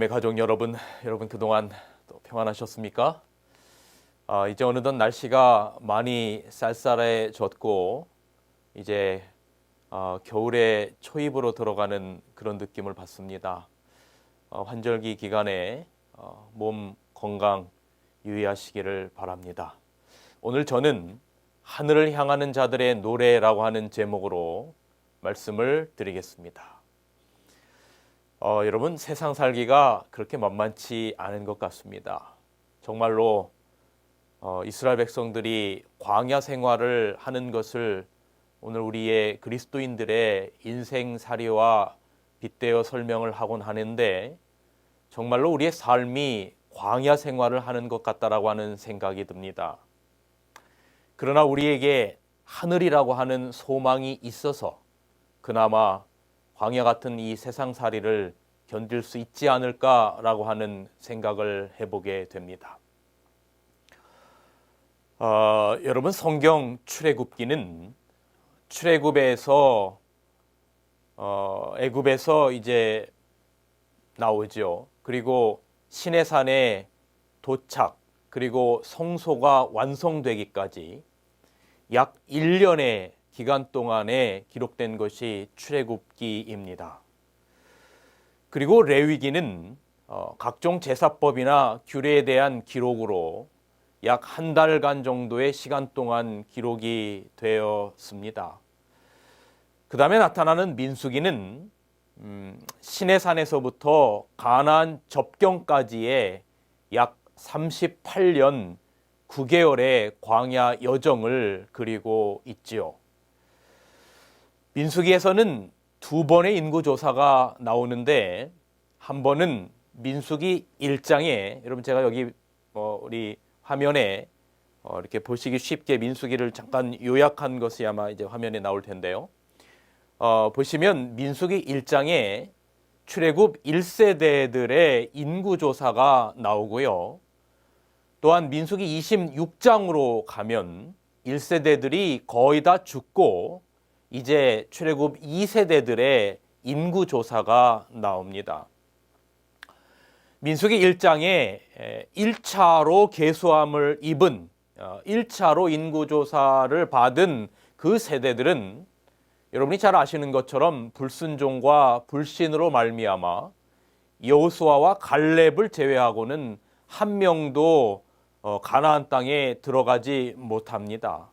복음의 가족 여러분 그동안 또 평안하셨습니까? 이제 어느덧 날씨가 많이 쌀쌀해졌고 이제 겨울의 초입으로 들어가는 그런 느낌을 받습니다. 환절기 기간에 몸 건강 유의하시기를 바랍니다. 오늘 저는 하늘을 향하는 자들의 노래라고 하는 제목으로 말씀을 드리겠습니다. 여러분, 세상 살기가 그렇게 만만치 않은 것 같습니다. 정말로 이스라엘 백성들이 광야 생활을 하는 것을 오늘 우리의 그리스도인들의 인생살이와 빗대어 설명을 하곤 하는데 정말로 우리의 삶이 광야 생활을 하는 것 같다라고 하는 생각이 듭니다. 그러나 우리에게 하늘이라고 하는 소망이 있어서 그나마 광야 같은 이 세상살이를 견딜 수 있지 않을까라고 하는 생각을 해보게 됩니다. 여러분, 성경 출애굽기는 출애굽에서 애굽에서 이제 나오죠. 그리고 시내산에 도착, 그리고 성소가 완성되기까지 약 1년의 기간 동안에 기록된 것이 출애굽기입니다. 그리고 레위기는 각종 제사법이나 규례에 대한 기록으로 약 한 달간 정도의 시간 동안 기록이 되었습니다. 그 다음에 나타나는 민수기는 시내산에서부터 가나안 접경까지의 약 38년 9개월의 광야 여정을 그리고 있지요. 민수기에서는 두 번의 인구조사가 나오는데 한 번은 민수기 1장에 여러분 제가 여기 우리 화면에 이렇게 보시기 쉽게 민수기를 잠깐 요약한 것이 아마 이제 화면에 나올 텐데요. 보시면 민수기 1장에 출애굽 1세대들의 인구조사가 나오고요. 또한 민수기 26장으로 가면 1세대들이 거의 다 죽고 이제 출애굽 2세대들의 인구조사가 나옵니다. 민수기 1장에 1차로 계수함을 입은 1차로 인구조사를 받은 그 세대들은 여러분이 잘 아시는 것처럼 불순종과 불신으로 말미암아 여호수아와 갈렙을 제외하고는 한 명도 가나안 땅에 들어가지 못합니다.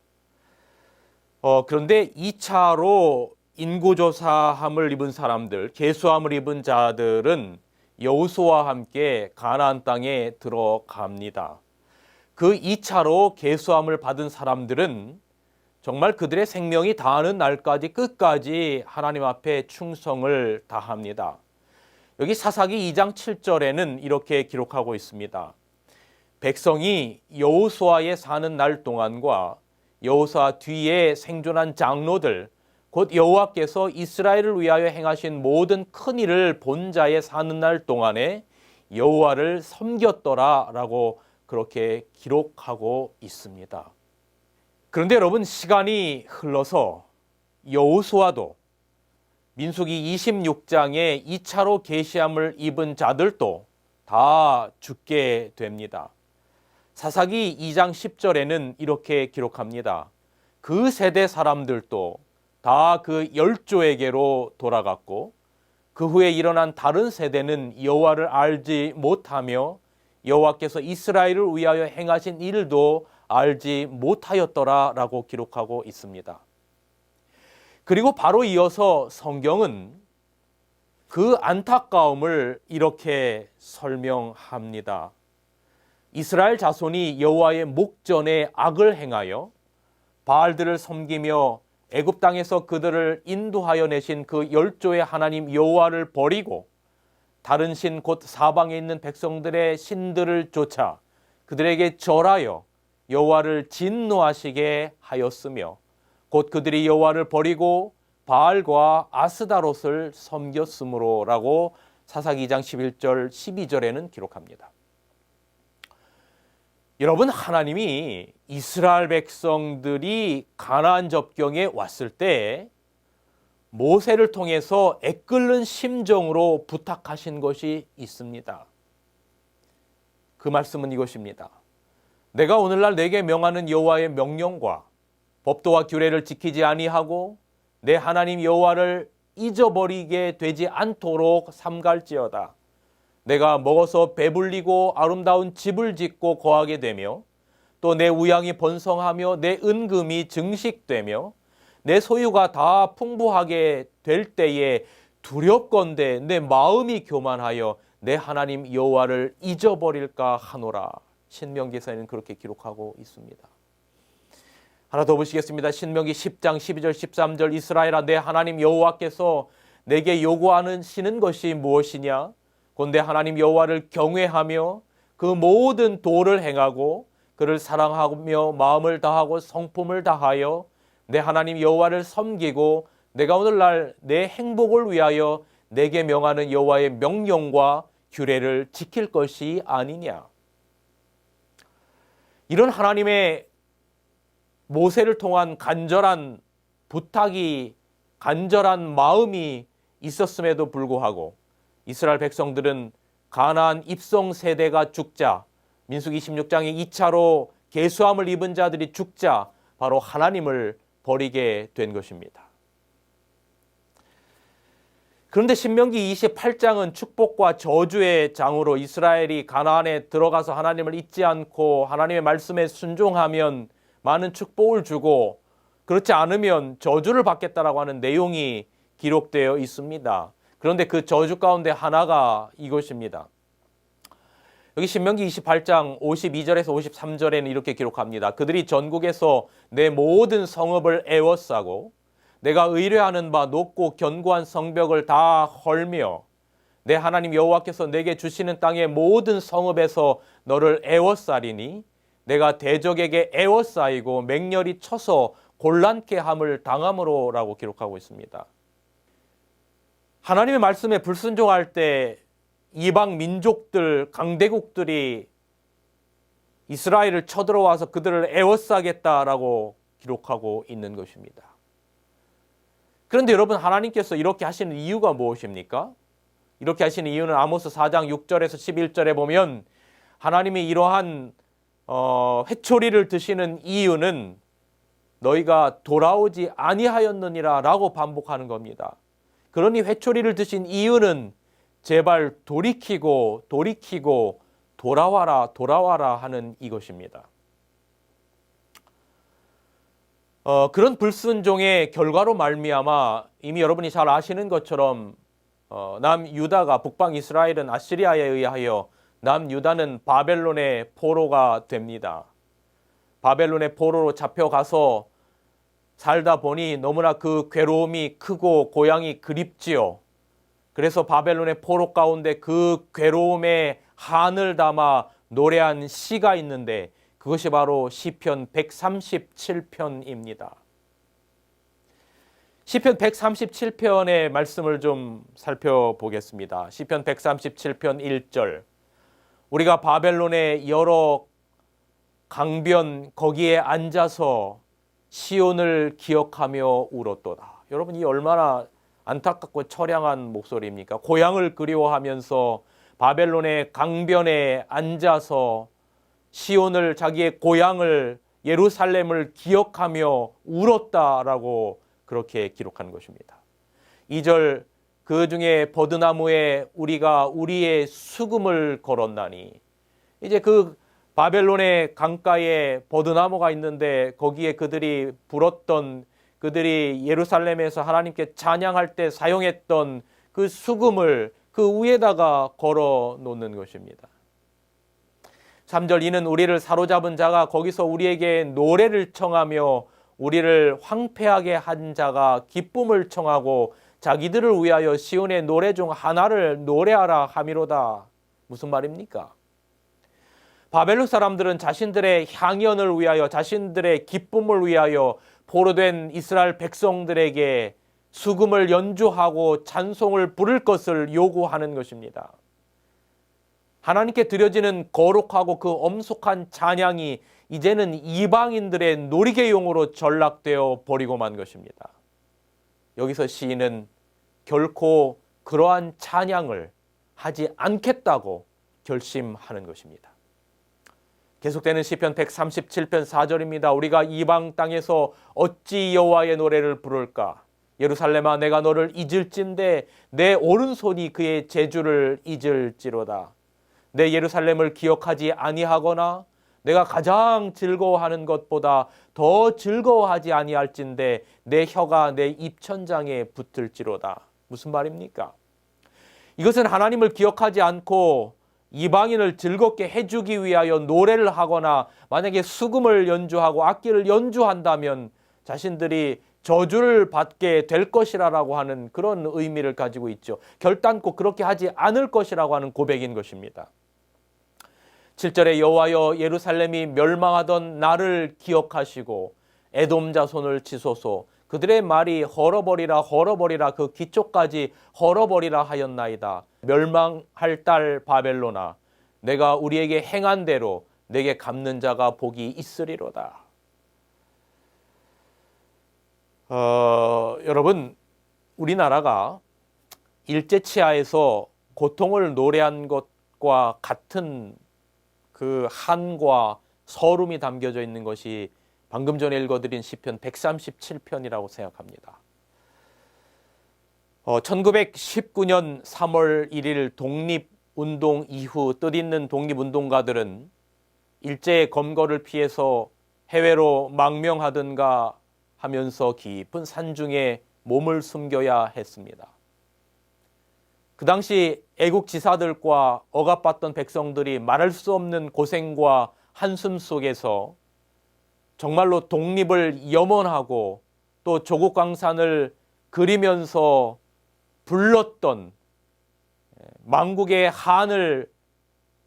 그런데 2차로 인구조사함을 입은 사람들, 계수함을 입은 자들은 여호수아와 함께 가나안 땅에 들어갑니다. 그 2차로 계수함을 받은 사람들은 정말 그들의 생명이 다하는 날까지 끝까지 하나님 앞에 충성을 다합니다. 여기 사사기 2장 7절에는 이렇게 기록하고 있습니다. 백성이 여호수아에 사는 날 동안과 여호수아 뒤에 생존한 장로들 곧 여호와께서 이스라엘을 위하여 행하신 모든 큰 일을 본 자의 사는 날 동안에 여호와를 섬겼더라라고 그렇게 기록하고 있습니다. 그런데 여러분, 시간이 흘러서 여호수아도 민수기 26장에 2차로 계시함을 입은 자들도 다 죽게 됩니다. 사사기 2장 10절에는 이렇게 기록합니다. 그 세대 사람들도 다 그 열조에게로 돌아갔고 그 후에 일어난 다른 세대는 여호와를 알지 못하며 여호와께서 이스라엘을 위하여 행하신 일도 알지 못하였더라라고 기록하고 있습니다. 그리고 바로 이어서 성경은 그 안타까움을 이렇게 설명합니다. 이스라엘 자손이 여호와의 목전에 악을 행하여 바알들을 섬기며 애굽 땅에서 그들을 인도하여 내신 그 열조의 하나님 여호와를 버리고 다른 신 곧 사방에 있는 백성들의 신들을 쫓아 그들에게 절하여 여호와를 진노하시게 하였으며 곧 그들이 여호와를 버리고 바알과 아스다롯을 섬겼으므로라고 사사기 2장 11절 12절에는 기록합니다. 여러분, 하나님이 이스라엘 백성들이 가나안 접경에 왔을 때 모세를 통해서 애끓는 심정으로 부탁하신 것이 있습니다. 그 말씀은 이것입니다. 내가 오늘날 내게 명하는 여호와의 명령과 법도와 규례를 지키지 아니하고 내 하나님 여호와를 잊어버리게 되지 않도록 삼갈지어다. 내가 먹어서 배불리고 아름다운 집을 짓고 거하게 되며 또 내 우양이 번성하며 내 은금이 증식되며 내 소유가 다 풍부하게 될 때에 두렵건대 내 마음이 교만하여 내 하나님 여호와를 잊어버릴까 하노라. 신명기에서는 그렇게 기록하고 있습니다. 하나 더 보시겠습니다. 신명기 10장 12절 13절 이스라엘아 내 하나님 여호와께서 내게 요구하시는 것이 무엇이냐? 곧 내 하나님 여호와를 경외하며 그 모든 도를 행하고 그를 사랑하며 마음을 다하고 성품을 다하여 내 하나님 여호와를 섬기고 내가 오늘날 내 행복을 위하여 내게 명하는 여호와의 명령과 규례를 지킬 것이 아니냐. 이런 하나님의 모세를 통한 간절한 부탁이 간절한 마음이 있었음에도 불구하고 이스라엘 백성들은 가나안 입성 세대가 죽자 민수기 26장에 2차로 계수함을 입은 자들이 죽자 바로 하나님을 버리게 된 것입니다. 그런데 신명기 28장은 축복과 저주의 장으로 이스라엘이 가나안에 들어가서 하나님을 잊지 않고 하나님의 말씀에 순종하면 많은 축복을 주고 그렇지 않으면 저주를 받겠다라고 하는 내용이 기록되어 있습니다. 그런데 그 저주 가운데 하나가 이것입니다. 여기 신명기 28장 52절에서 53절에는 이렇게 기록합니다. 그들이 전국에서 내 모든 성읍을 애워싸고 내가 의뢰하는 바 높고 견고한 성벽을 다 헐며 내 하나님 여호와께서 내게 주시는 땅의 모든 성읍에서 너를 애워싸리니 내가 대적에게 애워싸이고 맹렬히 쳐서 곤란케 함을 당함으로라고 기록하고 있습니다. 하나님의 말씀에 불순종할 때 이방 민족들, 강대국들이 이스라엘을 쳐들어와서 그들을 애워싸겠다라고 기록하고 있는 것입니다. 그런데 여러분 하나님께서 이렇게 하시는 이유가 무엇입니까? 이렇게 하시는 이유는 아모스 4장 6절에서 11절에 보면 하나님이 이러한 회초리를 드시는 이유는 너희가 돌아오지 아니하였느니라 라고 반복하는 겁니다. 그러니 회초리를 드신 이유는 제발 돌이키고 돌아와라 하는 이것입니다. 그런 불순종의 결과로 말미암아 이미 여러분이 잘 아시는 것처럼 남유다가 북방 이스라엘은 아시리아에 의하여 남유다는 바벨론의 포로가 됩니다. 바벨론의 포로로 잡혀가서 살다 보니 너무나 그 괴로움이 크고 고향이 그립지요. 그래서 바벨론의 포로 가운데 그 괴로움에 한을 담아 노래한 시가 있는데 그것이 바로 시편 137편입니다. 시편 137편의 말씀을 좀 살펴보겠습니다. 시편 137편 1절 우리가 바벨론의 여러 강변 거기에 앉아서 시온을 기억하며 울었도다. 여러분 이 얼마나 안타깝고 처량한 목소리입니까? 고향을 그리워하면서 바벨론의 강변에 앉아서 시온을 자기의 고향을 예루살렘을 기억하며 울었다라고 그렇게 기록한 것입니다. 2절 그 중에 버드나무에 우리가 우리의 수금을 걸었나니 이제 그 바벨론의 강가에 버드나무가 있는데 거기에 그들이 불었던 그들이 예루살렘에서 하나님께 찬양할 때 사용했던 그 수금을 그 위에다가 걸어 놓는 것입니다. 3절 이는 우리를 사로잡은 자가 거기서 우리에게 노래를 청하며 우리를 황폐하게 한 자가 기쁨을 청하고 자기들을 위하여 시온의 노래 중 하나를 노래하라 함이로다. 무슨 말입니까? 바벨론 사람들은 자신들의 향연을 위하여 자신들의 기쁨을 위하여 포로된 이스라엘 백성들에게 수금을 연주하고 찬송을 부를 것을 요구하는 것입니다. 하나님께 드려지는 거룩하고 그 엄숙한 찬양이 이제는 이방인들의 놀이개용으로 전락되어 버리고 만 것입니다. 여기서 시인은 결코 그러한 찬양을 하지 않겠다고 결심하는 것입니다. 계속되는 시편 137편 4절입니다. 우리가 이방 땅에서 어찌 여호와의 노래를 부를까? 예루살렘아, 내가 너를 잊을진대 내 오른손이 그의 제주를 잊을지로다. 내 예루살렘을 기억하지 아니하거나 내가 가장 즐거워하는 것보다 더 즐거워하지 아니할진대 내 혀가 내 입천장에 붙을지로다. 무슨 말입니까? 이것은 하나님을 기억하지 않고 이방인을 즐겁게 해주기 위하여 노래를 하거나 만약에 수금을 연주하고 악기를 연주한다면 자신들이 저주를 받게 될 것이라고 하는 그런 의미를 가지고 있죠. 결단코 그렇게 하지 않을 것이라고 하는 고백인 것입니다. 7절에 여호와여 예루살렘이 멸망하던 나를 기억하시고 에돔 자손을 치소서. 그들의 말이 헐어버리라 헐어버리라 그 기초까지 헐어버리라 하였나이다. 멸망할 딸 바벨론아, 내가 우리에게 행한 대로 내게 갚는 자가 복이 있으리로다. 여러분, 우리나라가 일제치하에서 고통을 노래한 것과 같은 그 한과 서름이 담겨져 있는 것이 방금 전에 읽어드린 시편 137편이라고 생각합니다. 1919년 3월 1일 독립운동 이후 뜻있는 독립운동가들은 일제의 검거를 피해서 해외로 망명하든가 하면서 깊은 산중에 몸을 숨겨야 했습니다. 그 당시 애국지사들과 억압받던 백성들이 말할 수 없는 고생과 한숨 속에서 정말로 독립을 염원하고 또 조국 광산을 그리면서 불렀던, 망국의 한을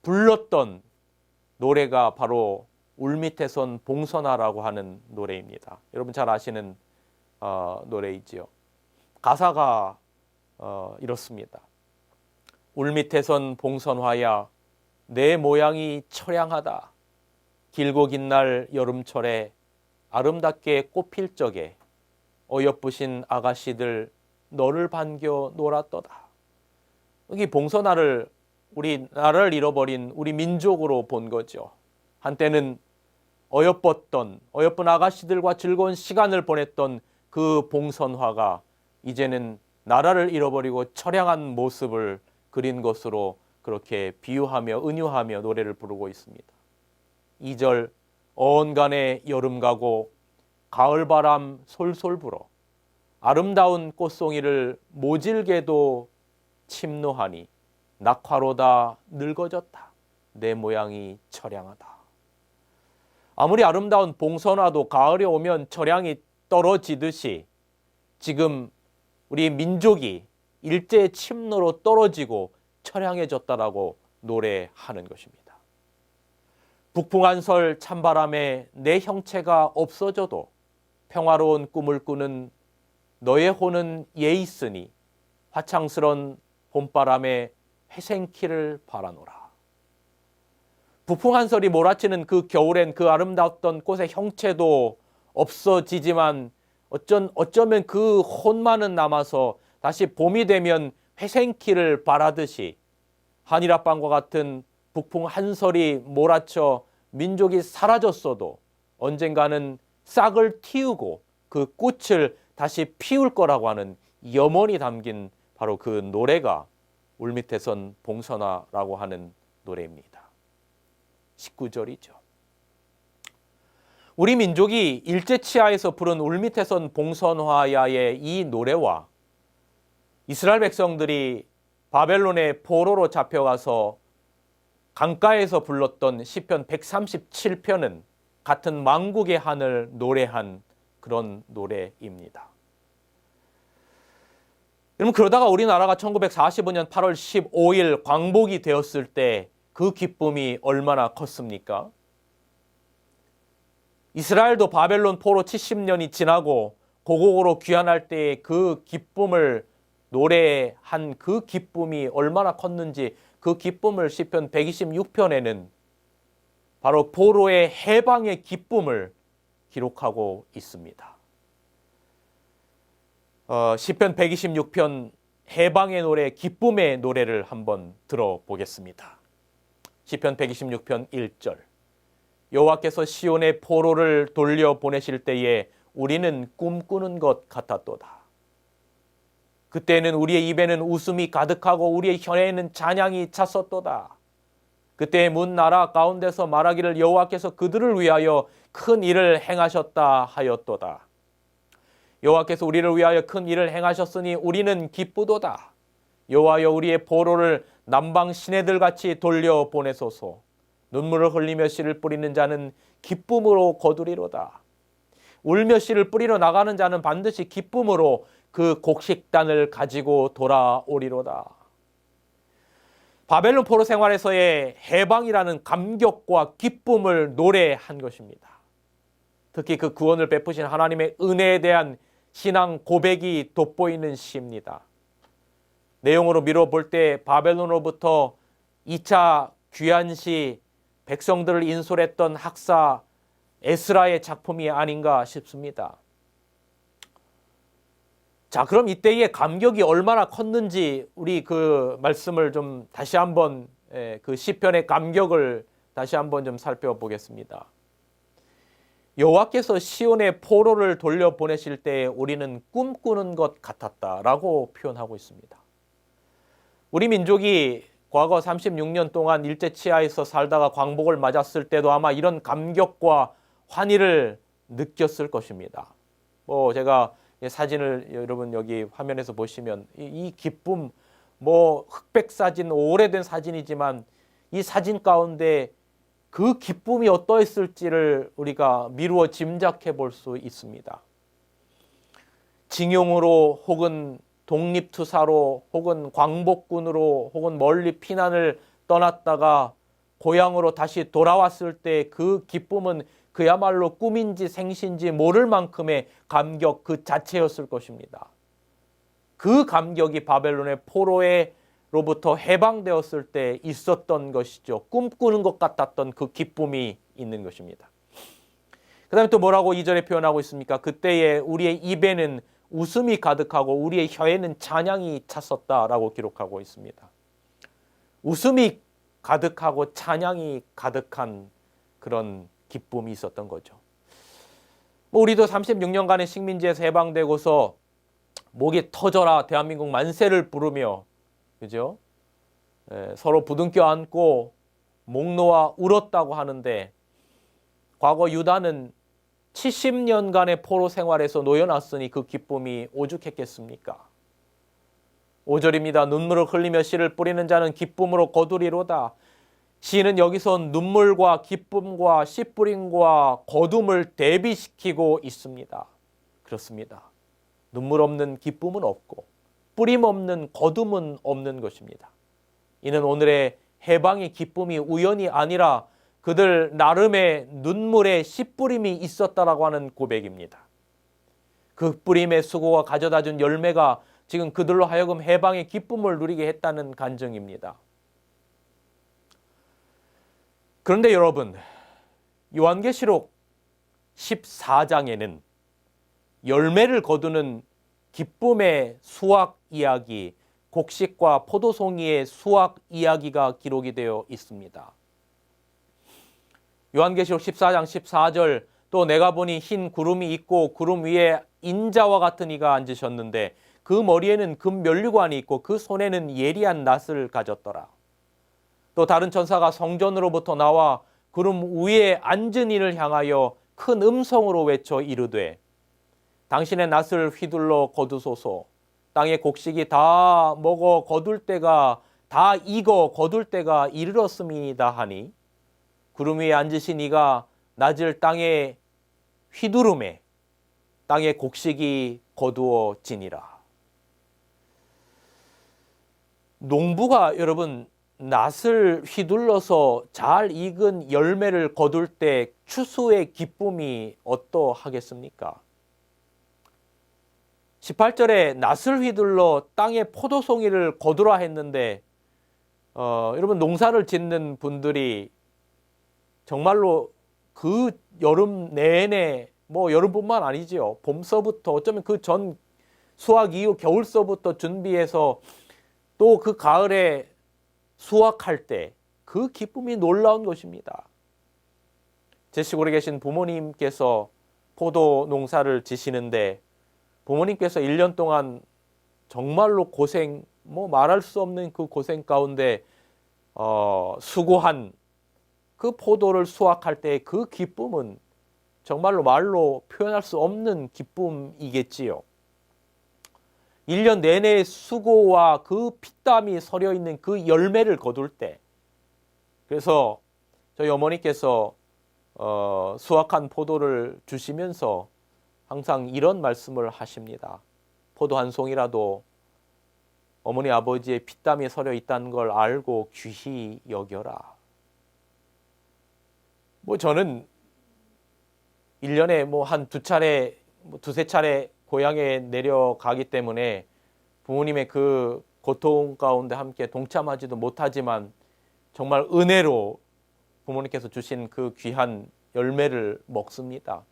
불렀던 노래가 바로 울밑에선 봉선화라고 하는 노래입니다. 여러분 잘 아시는 노래이지요. 가사가 이렇습니다. 울밑에선 봉선화야 내 모양이 처량하다. 길고 긴 날 여름철에 아름답게 꽃필 적에 어여쁘신 아가씨들 너를 반겨 놀았도다. 여기 봉선화를 우리 나라를 잃어버린 우리 민족으로 본 거죠. 한때는 어여쁜 아가씨들과 즐거운 시간을 보냈던 그 봉선화가 이제는 나라를 잃어버리고 처량한 모습을 그린 것으로 그렇게 비유하며 은유하며 노래를 부르고 있습니다. 2절 어언간에 여름 가고 가을바람 솔솔 불어 아름다운 꽃송이를 모질게도 침노하니 낙화로다 늙어졌다. 내 모양이 처량하다. 아무리 아름다운 봉선화도 가을에 오면 처량이 떨어지듯이 지금 우리 민족이 일제의 침노로 떨어지고 처량해졌다라고 노래하는 것입니다. 북풍한설 찬바람에 내 형체가 없어져도 평화로운 꿈을 꾸는 너의 혼은 예 있으니 화창스런 봄바람에 회생키를 바라노라. 북풍한설이 몰아치는 그 겨울엔 그 아름다웠던 꽃의 형체도 없어지지만 어쩌면 그 혼만은 남아서 다시 봄이 되면 회생키를 바라듯이 한일합방과 같은 북풍한설이 몰아쳐 민족이 사라졌어도 언젠가는 싹을 틔우고 그 꽃을 다시 피울 거라고 하는 염원이 담긴 바로 그 노래가 울밑에선 봉선화라고 하는 노래입니다. 19절이죠. 우리 민족이 일제치하에서 부른 울밑에선 봉선화야의 이 노래와 이스라엘 백성들이 바벨론의 포로로 잡혀가서 강가에서 불렀던 시편 137편은 같은 망국의 한을 노래한 그런 노래입니다. 여러분, 그러다가 우리나라가 1945년 8월 15일 광복이 되었을 때 그 기쁨이 얼마나 컸습니까? 이스라엘도 바벨론 포로 70년이 지나고 고국으로 귀환할 때의 그 기쁨을 노래한 그 기쁨이 얼마나 컸는지 그 기쁨을 시편 126편에는 바로 포로의 해방의 기쁨을 기록하고 있습니다. 시편 126편 해방의 노래, 기쁨의 노래를 한번 들어보겠습니다. 시편 126편 1절. 여호와께서 시온의 포로를 돌려보내실 때에 우리는 꿈꾸는 것 같았도다. 그때는 우리의 입에는 웃음이 가득하고 우리의 혀에는 찬양이 찼었도다. 그때 문 나라 가운데서 말하기를 여호와께서 그들을 위하여 큰 일을 행하셨다 하였도다. 여호와께서 우리를 위하여 큰 일을 행하셨으니 우리는 기쁘도다. 여호와여 우리의 포로를 남방 시내들같이 돌려보내소서. 눈물을 흘리며 씨를 뿌리는 자는 기쁨으로 거두리로다. 울며 씨를 뿌리러 나가는 자는 반드시 기쁨으로 그 곡식단을 가지고 돌아오리로다. 바벨론 포로 생활에서의 해방이라는 감격과 기쁨을 노래한 것입니다. 특히 그 구원을 베푸신 하나님의 은혜에 대한 신앙 고백이 돋보이는 시입니다. 내용으로 미뤄볼 때 바벨론으로부터 2차 귀환시 백성들을 인솔했던 학사 에스라의 작품이 아닌가 싶습니다. 자, 그럼 이때의 감격이 얼마나 컸는지 우리 그 말씀을 좀 다시 한번 그 시편의 감격을 다시 한번 좀 살펴보겠습니다. 여호와께서 시온의 포로를 돌려보내실 때 우리는 꿈꾸는 것 같았다라고 표현하고 있습니다. 우리 민족이 과거 36년 동안 일제치하에서 살다가 광복을 맞았을 때도 아마 이런 감격과 환희를 느꼈을 것입니다. 제가 사진을 여러분 여기 화면에서 보시면 이 기쁨, 흑백 사진, 오래된 사진이지만 이 사진 가운데 그 기쁨이 어떠했을지를 우리가 미루어 짐작해 볼 수 있습니다. 징용으로 혹은 독립투사로 혹은 광복군으로 혹은 멀리 피난을 떠났다가 고향으로 다시 돌아왔을 때 그 기쁨은 그야말로 꿈인지 생신지 모를 만큼의 감격 그 자체였을 것입니다. 그 감격이 바벨론의 포로로부터 해방되었을 때 있었던 것이죠. 꿈꾸는 것 같았던 그 기쁨이 있는 것입니다. 그 다음에 또 뭐라고 2절에 표현하고 있습니까? 그때에 우리의 입에는 웃음이 가득하고 우리의 혀에는 찬양이 찼었다라고 기록하고 있습니다. 웃음이 가득하고 찬양이 가득한 그런 기쁨이 있었던 거죠. 우리도 36년간의 식민지에서 해방되고서 목이 터져라 대한민국 만세를 부르며 그죠? 서로 부둥켜 안고 목 놓아 울었다고 하는데 과거 유다는 70년간의 포로 생활에서 놓여놨으니 그 기쁨이 오죽했겠습니까? 5절입니다. 눈물을 흘리며 씨를 뿌리는 자는 기쁨으로 거두리로다. 시인은 여기서 눈물과 기쁨과 씨 뿌림과 거둠을 대비시키고 있습니다. 그렇습니다. 눈물 없는 기쁨은 없고 뿌림 없는 거둠은 없는 것입니다. 이는 오늘의 해방의 기쁨이 우연이 아니라 그들 나름의 눈물의 씨 뿌림이 있었다라고 하는 고백입니다. 그 뿌림의 수고가 가져다준 열매가 지금 그들로 하여금 해방의 기쁨을 누리게 했다는 간증입니다. 그런데 여러분, 요한계시록 14장에는 열매를 거두는 기쁨의 수확 이야기, 곡식과 포도송이의 수확 이야기가 기록이 되어 있습니다. 요한계시록 14장 14절 또 내가 보니 흰 구름이 있고 구름 위에 인자와 같은 이가 앉으셨는데 그 머리에는 금 면류관이 있고 그 손에는 예리한 낫을 가졌더라. 또 다른 천사가 성전으로부터 나와 구름 위에 앉은 이를 향하여 큰 음성으로 외쳐 이르되 당신의 낫을 휘둘러 거두소서. 땅의 곡식이 다 먹어 거둘 때가 다 익어 거둘 때가 이르렀음이다 하니 구름 위에 앉으신 이가 낫을 땅에 휘두르매 땅의 곡식이 거두어지니라. 농부가 여러분 낫을 휘둘러서 잘 익은 열매를 거둘 때 추수의 기쁨이 어떠하겠습니까? 18절에 낫을 휘둘러 땅에 포도송이를 거두라 했는데 여러분 농사를 짓는 분들이 정말로 그 여름 내내 여름뿐만 아니죠. 봄서부터 어쩌면 그 전 수확 이후 겨울서부터 준비해서 또 그 가을에 수확할 때 그 기쁨이 놀라운 것입니다. 제 시골에 계신 부모님께서 포도 농사를 지시는데 부모님께서 1년 동안 정말로 고생, 말할 수 없는 그 고생 가운데 수고한 그 포도를 수확할 때 그 기쁨은 정말로 말로 표현할 수 없는 기쁨이겠지요. 1년 내내 수고와 그 피땀이 서려 있는 그 열매를 거둘 때, 그래서 저희 어머니께서 수확한 포도를 주시면서 항상 이런 말씀을 하십니다. 포도 한 송이라도 어머니 아버지의 피땀이 서려 있다는 걸 알고 귀히 여겨라. 저는 1년에 한 두 차례, 두세 차례 고향에 내려가기 때문에 부모님의 그 고통 가운데 함께 동참하지도 못하지만 정말 은혜로 부모님께서 주신 그 귀한 열매를 먹습니다.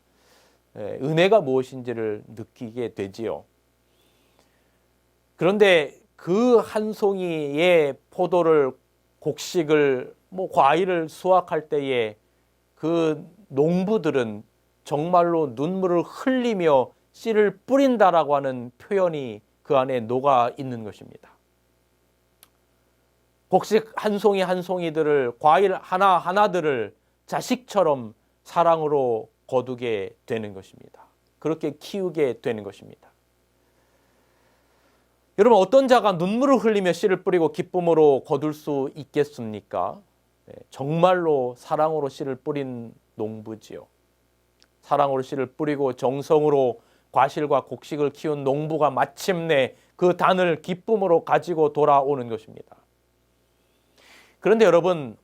은혜가 무엇인지를 느끼게 되지요. 그런데 그 한 송이의 포도를, 곡식을, 과일을 수확할 때에 그 농부들은 정말로 눈물을 흘리며 씨를 뿌린다라고 하는 표현이 그 안에 녹아 있는 것입니다. 곡식 한 송이 한 송이들을, 과일 하나하나들을 자식처럼 사랑으로 거두게 되는 것입니다. 그렇게 키우게 되는 것입니다. 여러분, 어떤 자가 눈물을 흘리며 씨를 뿌리고 기쁨으로 거둘 수 있겠습니까? 정말로 사랑으로 씨를 뿌린 농부지요. 사랑으로 씨를 뿌리고 정성으로 과실과 곡식을 키운 농부가 마침내 그 단을 기쁨으로 가지고 돌아오는 것입니다. 그런데 여러분,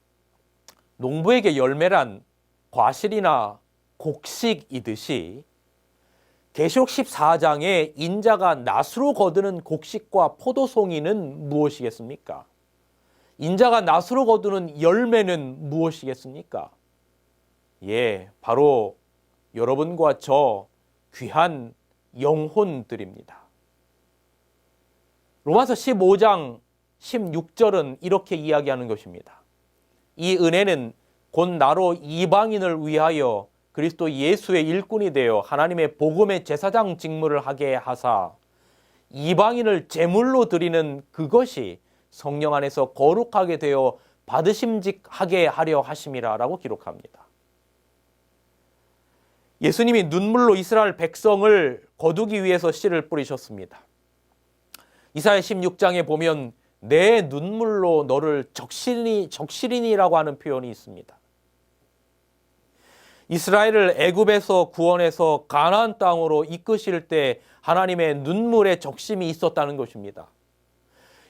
농부에게 열매란 과실이나 곡식이듯이 계시록 14장에 인자가 낫으로 거두는 곡식과 포도송이는 무엇이겠습니까? 인자가 낫으로 거두는 열매는 무엇이겠습니까? 바로 여러분과 저 귀한 영혼들입니다. 로마서 15장 16절은 이렇게 이야기하는 것입니다. 이 은혜는 곧 나로 이방인을 위하여 그리스도 예수의 일꾼이 되어 하나님의 복음의 제사장 직무를 하게 하사 이방인을 제물로 드리는 그것이 성령 안에서 거룩하게 되어 받으심직하게 하려 하심이라라고 기록합니다. 예수님이 눈물로 이스라엘 백성을 거두기 위해서 씨를 뿌리셨습니다. 이사야 16장에 보면 내 눈물로 너를 적시리니라고 하는 표현이 있습니다. 이스라엘을 애굽에서 구원해서 가나안 땅으로 이끄실 때 하나님의 눈물의 적심이 있었다는 것입니다.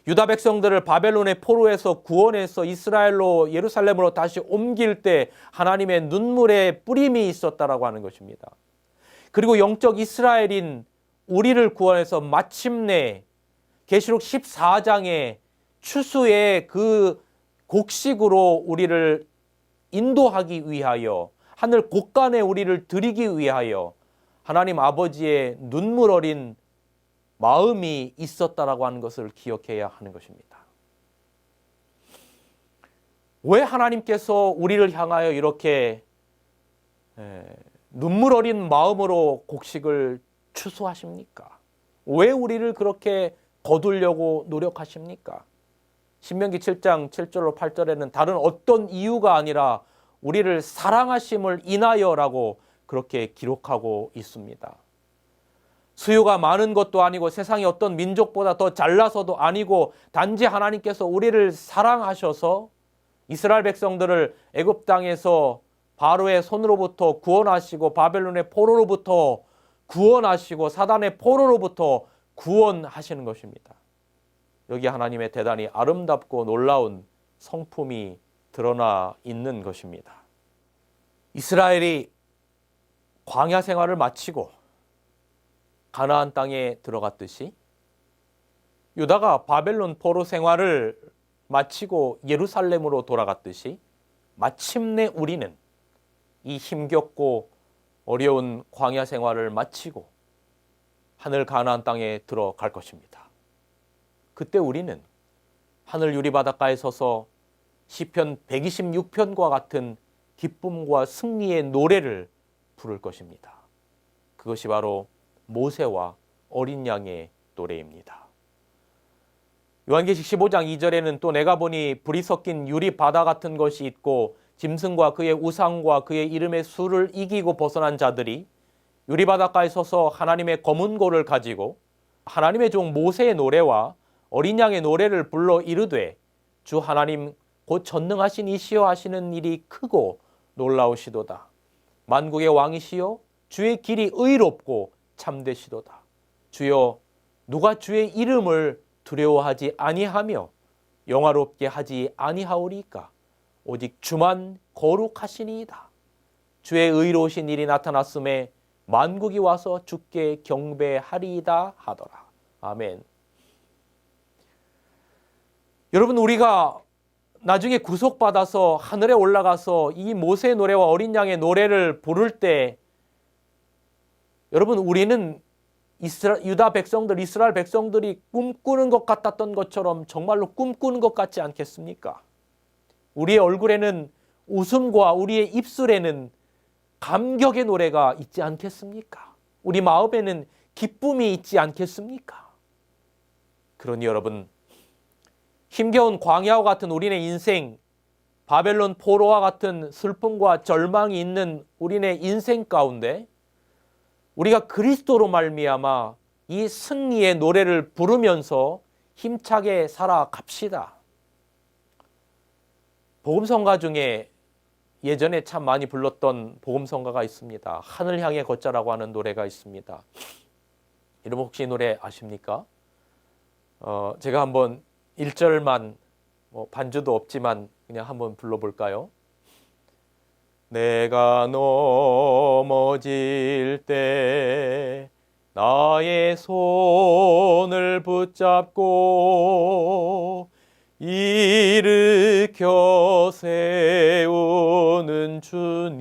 유다 백성들을 바벨론의 포로에서 구원해서 이스라엘로 예루살렘으로 다시 옮길 때 하나님의 눈물의 뿌림이 있었다라고 하는 것입니다. 그리고 영적 이스라엘인 우리를 구원해서 마침내 계시록 14장의 추수의 그 곡식으로 우리를 인도하기 위하여, 하늘 곳간에 우리를 드리기 위하여 하나님 아버지의 눈물 어린 마음이 있었다라고 하는 것을 기억해야 하는 것입니다. 왜 하나님께서 우리를 향하여 이렇게 눈물 어린 마음으로 곡식을 추수하십니까? 왜 우리를 그렇게 거두려고 노력하십니까? 신명기 7장 7절로 8절에는 다른 어떤 이유가 아니라 우리를 사랑하심을 인하여라고 그렇게 기록하고 있습니다. 수요가 많은 것도 아니고 세상의 어떤 민족보다 더 잘나서도 아니고 단지 하나님께서 우리를 사랑하셔서 이스라엘 백성들을 애굽 땅에서 바로의 손으로부터 구원하시고 바벨론의 포로로부터 구원하시고 사단의 포로로부터 구원하시는 것입니다. 여기 하나님의 대단히 아름답고 놀라운 성품이 드러나 있는 것입니다. 이스라엘이 광야 생활을 마치고 가나안 땅에 들어갔듯이 유다가 바벨론 포로 생활을 마치고 예루살렘으로 돌아갔듯이 마침내 우리는 이 힘겹고 어려운 광야 생활을 마치고 하늘 가나안 땅에 들어갈 것입니다. 그때 우리는 하늘 유리바닷가에 서서 시편 126편과 같은 기쁨과 승리의 노래를 부를 것입니다. 그것이 바로 모세와 어린 양의 노래입니다. 요한계시록 15장 2절에는 또 내가 보니 불이 섞인 유리바다 같은 것이 있고 짐승과 그의 우상과 그의 이름의 수를 이기고 벗어난 자들이 유리바닷가에 서서 하나님의 검은 고를 가지고 하나님의 종 모세의 노래와 어린 양의 노래를 불러 이르되 주 하나님 곧 전능하신 이시여 하시는 일이 크고 놀라우시도다. 만국의 왕이시여 주의 길이 의롭고 참되시도다. 주여 누가 주의 이름을 두려워하지 아니하며 영화롭게 하지 아니하오리까. 오직 주만 거룩하시니이다. 주의 의로우신 일이 나타났음에 만국이 와서 주께 경배하리이다 하더라. 아멘. 여러분, 우리가 나중에 구속받아서 하늘에 올라가서 이 모세의 노래와 어린 양의 노래를 부를 때 여러분, 우리는 유다 백성들, 이스라엘 백성들이 꿈꾸는 것 같았던 것처럼 정말로 꿈꾸는 것 같지 않겠습니까? 우리의 얼굴에는 웃음과 우리의 입술에는 감격의 노래가 있지 않겠습니까? 우리 마음에는 기쁨이 있지 않겠습니까? 그러니 여러분, 힘겨운 광야와 같은 우리네 인생, 바벨론 포로와 같은 슬픔과 절망이 있는 우리네 인생 가운데 우리가 그리스도로 말미암아 이 승리의 노래를 부르면서 힘차게 살아갑시다. 복음성가 중에 예전에 참 많이 불렀던 복음성가가 있습니다. 하늘 향해 걷자라고 하는 노래가 있습니다. 여러분 혹시 이 노래 아십니까? 제가 한번 1절만 반주도 없지만 그냥 한번 불러볼까요? 내가 넘어질 때 나의 손을 붙잡고 일으켜 세우는 주님,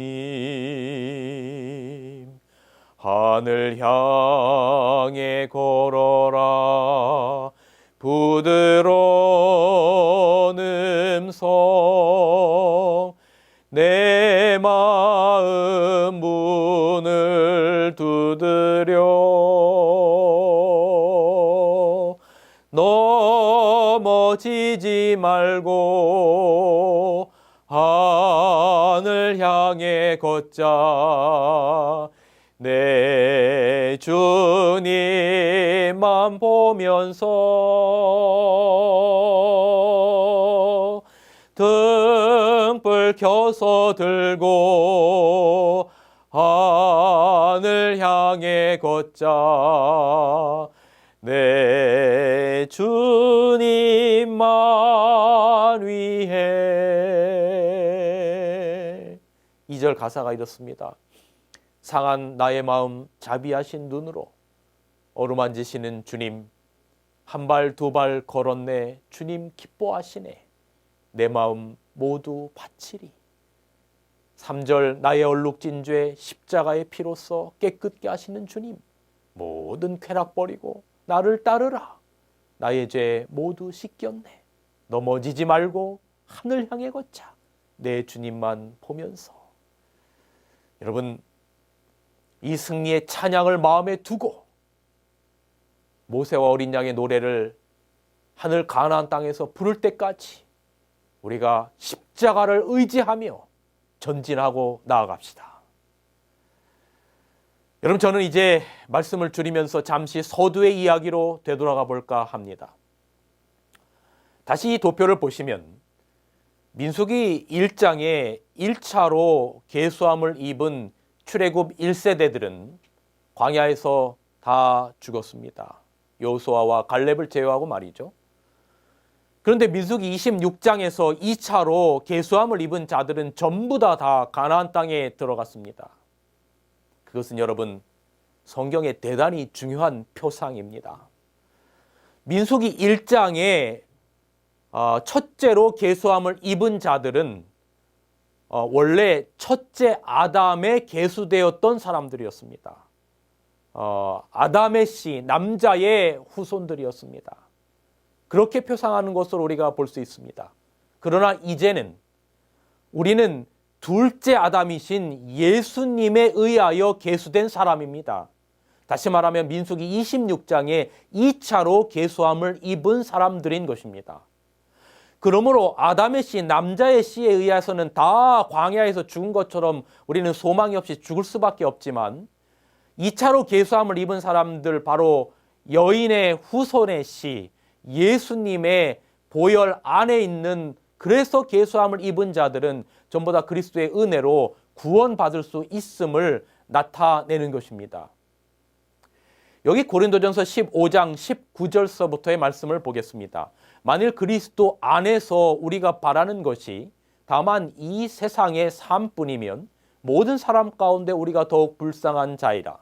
하늘 향해 걸어라 부드러운 음성, 내 마음 문을 두드려 넘어지지 말고 하늘 향해 걷자. 내 주님만 보면서 등불 켜서 들고 하늘 향해 걷자. 내 주님만 위해. 2절 가사가 이렇습니다. 상한 나의 마음 자비하신 눈으로 어루만지시는 주님, 한 발 두 발 걸었네. 주님 기뻐하시네. 내 마음 모두 바치리. 3절 나의 얼룩진 죄 십자가의 피로써 깨끗게 하시는 주님, 모든 쾌락 버리고 나를 따르라. 나의 죄 모두 씻겼네. 넘어지지 말고 하늘 향해 걷자. 내 주님만 보면서. 여러분, 이 승리의 찬양을 마음에 두고 모세와 어린 양의 노래를 하늘 가나안 땅에서 부를 때까지 우리가 십자가를 의지하며 전진하고 나아갑시다. 여러분, 저는 이제 말씀을 줄이면서 잠시 서두의 이야기로 되돌아가 볼까 합니다. 다시 이 도표를 보시면 민수기 1장에 1차로 계수함을 입은 출애굽 1세대들은 광야에서 다 죽었습니다. 여호수아와 갈렙을 제외하고 말이죠. 그런데 민수기 26장에서 2차로 계수함을 입은 자들은 전부 다 가나안 땅에 들어갔습니다. 그것은 여러분, 성경에 대단히 중요한 표상입니다. 민수기 1장에 첫째로 계수함을 입은 자들은 원래 첫째 아담에 계수되었던 사람들이었습니다. 아담의 씨, 남자의 후손들이었습니다. 그렇게 표상하는 것으로 우리가 볼 수 있습니다. 그러나 이제는 우리는 둘째 아담이신 예수님에 의하여 계수된 사람입니다. 다시 말하면 민수기 26장에 2차로 계수함을 입은 사람들인 것입니다. 그러므로 아담의 씨, 남자의 씨에 의해서는 다 광야에서 죽은 것처럼 우리는 소망이 없이 죽을 수밖에 없지만 2차로 계수함을 입은 사람들, 바로 여인의 후손의 씨, 예수님의 보혈 안에 있는, 그래서 계수함을 입은 자들은 전부 다 그리스도의 은혜로 구원받을 수 있음을 나타내는 것입니다. 여기 고린도전서 15장 19절서부터의 말씀을 보겠습니다. 만일 그리스도 안에서 우리가 바라는 것이 다만 이 세상의 삶뿐이면 모든 사람 가운데 우리가 더욱 불쌍한 자이라.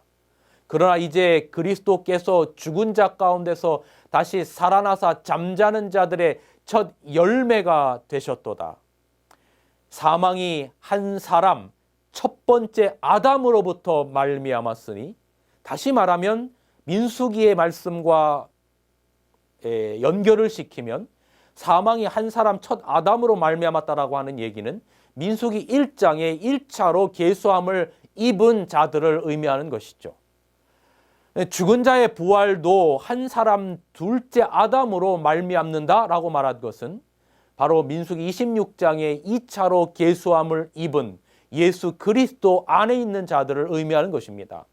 그러나 이제 그리스도께서 죽은 자 가운데서 다시 살아나사 잠자는 자들의 첫 열매가 되셨도다. 사망이 한 사람, 첫 번째 아담으로부터 말미암았으니, 다시 말하면 민수기의 말씀과 연결을 시키면 사망이 한 사람 첫 아담으로 말미암았다라고 하는 얘기는 민수기 1장의 1차로 계수함을 입은 자들을 의미하는 것이죠. 죽은 자의 부활도 한 사람 둘째 아담으로 말미암는다라고 말한 것은 바로 민수기 26장의 2차로 계수함을 입은 예수 그리스도 안에 있는 자들을 의미하는 것입니다.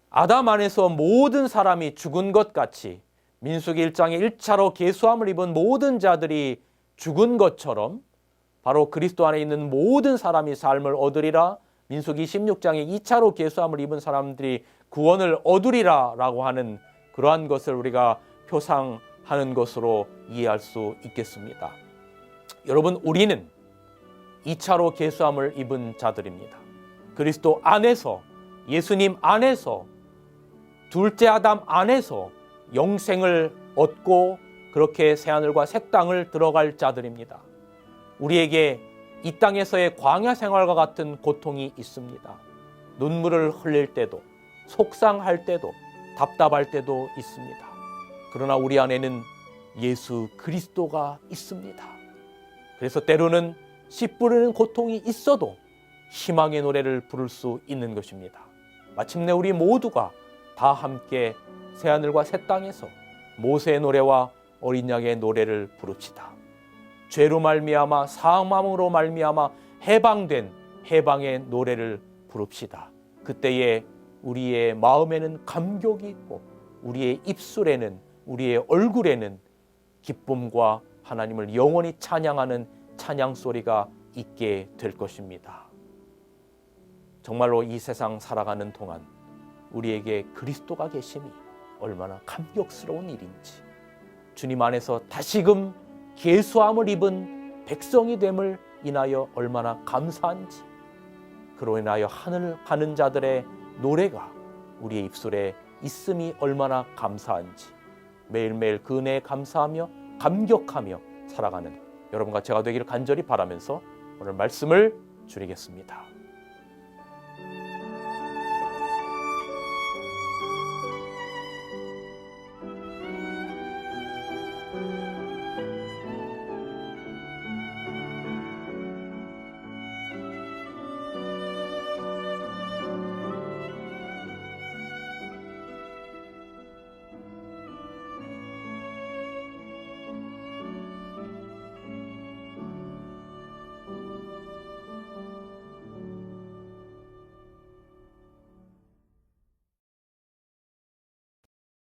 아담 안에서 모든 사람이 죽은 것 같이 민수기 1장의 1차로 계수함을 입은 모든 자들이 죽은 것처럼 바로 그리스도 안에 있는 모든 사람이 삶을 얻으리라, 민수기 16장의 2차로 계수함을 입은 사람들이 구원을 얻으리라 라고 하는 그러한 것을 우리가 표상하는 것으로 이해할 수 있겠습니다. 여러분, 우리는 2차로 계수함을 입은 자들입니다. 그리스도 안에서, 예수님 안에서, 둘째 아담 안에서 영생을 얻고 그렇게 새하늘과 새 땅을 들어갈 자들입니다. 우리에게 이 땅에서의 광야 생활과 같은 고통이 있습니다. 눈물을 흘릴 때도, 속상할 때도, 답답할 때도 있습니다. 그러나 우리 안에는 예수 그리스도가 있습니다. 그래서 때로는 씨 뿌리는 고통이 있어도 희망의 노래를 부를 수 있는 것입니다. 마침내 우리 모두가 다 함께 새하늘과 새 땅에서 모세의 노래와 어린 양의 노래를 부릅시다. 죄로 말미암아 사망으로 말미암아 해방된 해방의 노래를 부릅시다. 그때에 우리의 마음에는 감격이 있고 우리의 입술에는, 우리의 얼굴에는 기쁨과 하나님을 영원히 찬양하는 찬양 소리가 있게 될 것입니다. 정말로 이 세상 살아가는 동안 우리에게 그리스도가 계심이 얼마나 감격스러운 일인지, 주님 안에서 다시금 계수함을 입은 백성이 됨을 인하여 얼마나 감사한지, 그로 인하여 하늘 가는 자들의 노래가 우리의 입술에 있음이 얼마나 감사한지 매일매일 그 은혜에 감사하며 감격하며 살아가는 여러분과 제가 되기를 간절히 바라면서 오늘 말씀을 줄이겠습니다.